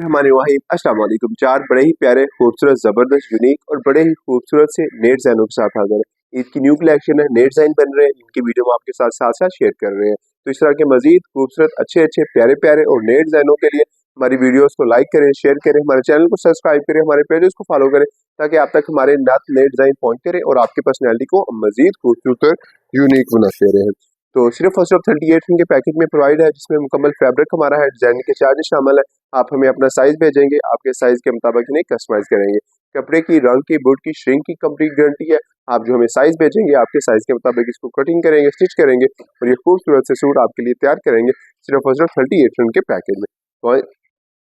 बिस्मिल्लाहिर्रहमानिर्रहीम। अस्सलाम वालेकुम। चार बड़े ही प्यारे खूबसूरत ज़बरदस्त यूनिक और बड़े ही खूबसूरत से नेट डिज़ाइनों के साथ हाज़िर है। ईद की न्यू कलेक्शन है, नेट डिज़ाइन बन रहे हैं, इनकी वीडियो हम आपके साथ साथ साथ शेयर कर रहे हैं। तो इस तरह के मजीद खूबसूरत अच्छे अच्छे प्यारे प्यारे और नेट डिज़ाइनों के लिए हमारी वीडियोस को लाइक करें, शेयर करें, हमारे चैनल को सब्सक्राइब करें, हमारे पेजेस को फॉलो करें, ताकि आप तक हमारे नेट डिज़ाइन पहुँचते रहें और आपकी पर्सनैलिटी को मजीद खूबसूरत यूनिक बनाते रहें। तो सिर्फ और सिर्फ 38 के पैकेज में प्रोवाइड है, जिसमें मुकम्मल फैब्रिक हमारा है, डिजाइनिंग के चार्जेस शामिल है। आप हमें अपना साइज भेजेंगे, आपके साइज के मुताबिक इन्हें कस्टमाइज करेंगे। कपड़े की, रंग की, बुट की, श्रिंक की कंप्लीट गारंटी है। आप जो हमें साइज भेजेंगे, आपके साइज के मुताबिक इसको कटिंग करेंगे, स्टिच करेंगे और ये खूबसूरत से सूट आपके लिए तैयार करेंगे सिर्फ और सिर्फ 38 के पैकेज में। तो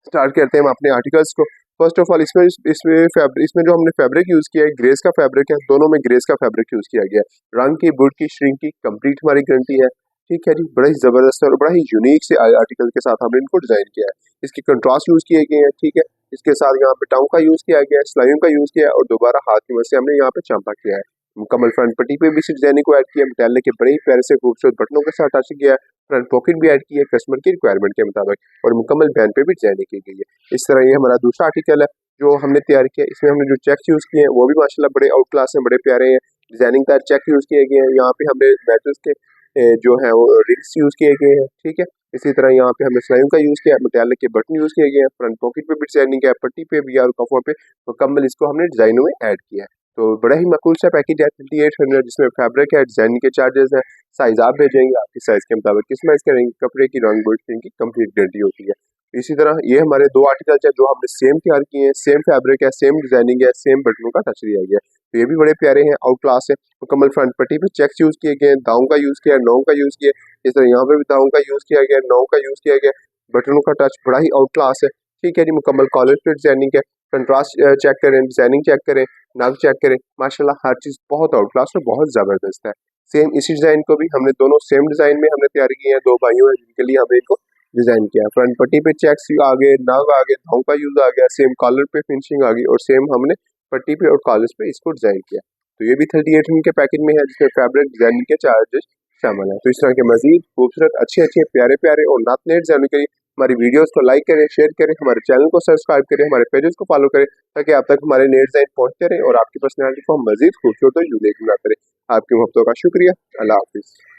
स्टार्ट करते हैं हम अपने आर्टिकल्स को। फर्स्ट ऑफ ऑल इसमें जो हमने फैब्रिक यूज़ किया है, ग्रेस का फैब्रिक है, दोनों में ग्रेस का फैब्रिक यूज़ किया गया है। रंग की, बुट की, श्रिंक की कंप्लीट हमारी गारंटी है। ठीक है जी, बड़ा ही ज़बरदस्त और बड़ा ही यूनिक से आर्टिकल के साथ हमने इनको डिज़ाइन किया है। इसके कंट्रास्ट यूज़ किए गए हैं। ठीक है, इसके साथ यहाँ पे टाउ का यूज़ किया गया है, सिलाइयों का यूज़ किया है और दोबारा हाथ की मदद से हमने यहाँ पे चांपा किया है। मुकम्मल फ्रंट पट्टी पे भी इस डिजाइनिंग को ऐड किया, मेटालिक के बड़े ही प्यारे से खूबसूरत बटनों के साथ टच किया है। फ्रंट पॉकेट भी ऐड की है कस्टमर की रिक्वायरमेंट के मुताबिक और मुकम्मल बैन पे भी डिजाइनिंग की गई है। इस तरह ये हमारा दूसरा आर्टिकल है जो हमने तैयार किया। इसमें हमने जो चेक्स यूज़ किए हैं वो भी माशाल्लाह बड़े आउट क्लास हैं, बड़े प्यारे हैं। डिजाइनिंग का चेक यूज़ किए गए हैं। यहाँ पे हमने मेटल्स के जो है वो रिंग्स यूज़ किए गए हैं। ठीक है, इसी तरह यहाँ पे हमने सिलाइयों का यूज़ किया है, मेटालिक के बटन यूज़ किए गए हैं। फ्रंट पॉकेट पे भी डिजाइनिंग है, पट्टी पे भी और कफों पे मुकम्मल इसको हमने डिजाइनों में ऐड किया है। तो बड़ा ही मकबूल सा पैकेज है 3800, जिसमें फैब्रिक है, डिजाइनिंग के चार्जेस हैं, साइज आप भेजेंगे, आपके साइज के मुताबिक कस्टमाइज करेंगे। कपड़े की, रंग बुट की कंप्लीट गारंटी होती है। इसी तरह ये हमारे दो आर्टिकल्स हैं जो हमने सेम तैयार किए हैं, सेम फैब्रिक है, सेम डिजाइनिंग है, सेम बटनों का टच दिया गया है। तो ये भी बड़े प्यारे हैं, आउट क्लास है। मुकम्मल फ्रंट पट्टी पे चेक्स यूज किए गए हैं, दाऊ का यूज किया है, नौ का यूज किया है। इस तरह यहाँ पे भी दाऊ का यूज किया गया है, नौ का यूज किया गया है। बटनों का टच बड़ा ही आउट क्लास है। ठीक है जी, मुकम्मल कॉलर पे डिजाइनिंग है। कंट्रास्ट चेक करें, डिजाइनिंग चेक करें, नग चेक करें, माशाल्लाह हर चीज बहुत आउट क्लास और बहुत जबरदस्त है। सेम इसी डिजाइन को भी हमने दोनों सेम डिजाइन में हमने तैयार किए हैं। दो भाइयों हैं जिनके लिए हमने इनको डिजाइन किया है। फ्रंट पट्टी पे चेक्स आ गए, नग आ गए, धाव का यूज आ गया, सेम कॉलर पे फिनिशिंग आ गई और सेम हमने पट्टी पे और कॉलर्स पे इसको डिजाइन किया। तो ये भी 38 के पैकेज में है, जिसमें फैब्रिक डिजाइनिंग के चार्जेस शामिल है। तो इस तरह के मजीद खूबसूरत अच्छे अच्छे प्यारे प्यारे और नात नेट डिजाइन के लिए हमारी वीडियोस को लाइक करें, शेयर करें, हमारे चैनल को सब्सक्राइब करें, हमारे पेजेस को फॉलो करें, ताकि आप तक हमारे नेट डिजाइन पहुंचते रहे और आपकी पर्सनैलिटी को हम मजीद खूबसूरत और यूनिक बनाते रहे। आपकी मोहब्बतों का शुक्रिया। अल्लाह हाफिज़।